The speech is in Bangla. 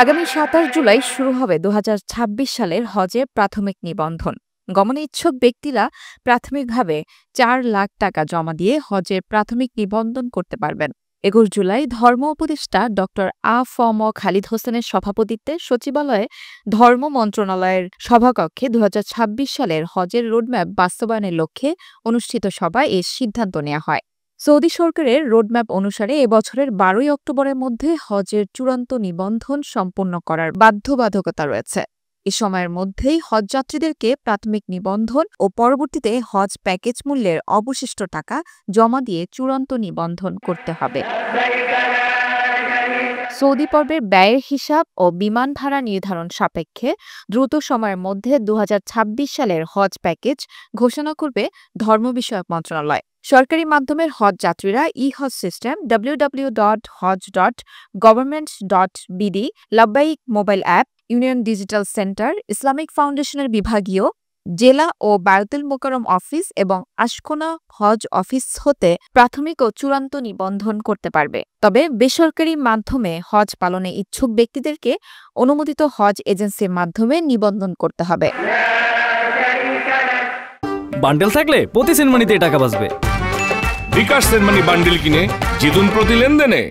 আগামী ২৭ জুলাই শুরু হবে ২০২৬ সালের হজে প্রাথমিক নিবন্ধন। গমনে ইচ্ছুক ব্যক্তিরা প্রাথমিকভাবে ৪ লাখ টাকা জমা দিয়ে হজের প্রাথমিক নিবন্ধন করতে পারবেন। ২১ জুলাই ধর্ম উপদেষ্টা ড. আ.ফ.ম. খালিদ হোসেনের সভাপতিত্বে সচিবালয়ে ধর্ম মন্ত্রণালয়ের সভাকক্ষে ২০২৬ সালের হজের রোডম্যাপ বাস্তবায়নের লক্ষ্যে অনুষ্ঠিত সভায় এ সিদ্ধান্ত নেওয়া হয়। সৌদি সরকারের রোডম্যাপ অনুসারে এবছরের ১২ অক্টোবরের মধ্যে হজের চূড়ান্ত নিবন্ধন সম্পন্ন করার বাধ্যবাধকতা রয়েছে। এ সময়ের মধ্যেই হজযাত্রীদেরকে প্রাথমিক নিবন্ধন ও পরবর্তীতে হজ প্যাকেজ মূল্যের অবশিষ্ট টাকা জমা দিয়ে চূড়ান্ত নিবন্ধন করতে হবে। সৌদি পর্বের ব্যয়ের হিসাব ও বিমান ভাড়া নির্ধারণ সাপেক্ষে দ্রুত সময়ের মধ্যে ২০২৬ সালের হজ প্যাকেজ ঘোষণা করবে ধর্ম বিষয়ক মন্ত্রণালয়। সরকারি মাধ্যমের হজ যাত্রীরা ই-হজ সিস্টেম www.hoj.government.bd, লাব্বাইক mobile app, union digital centre, Islamic ফাউন্ডেশনের বিভাগীয়, জেলা ও বায়তুল মোকাররম অফিস এবং আশকোনা হজ অফিস হতে প্রাথমিক ও চূড়ান্ত নিবন্ধন করতে পারবে। তবে বেসরকারি মাধ্যমে হজ পালনে ইচ্ছুক ব্যক্তিদেরকে অনুমোদিত হজ এজেন্সির মাধ্যমে নিবন্ধন করতে হবে। বান্ডেল থাকলে প্রতি সেনমানিতে টাকা বাঁচবে। বিকাশ সেনমানি বান্ডেল কিনে জিতুন প্রতি লেনদেনে।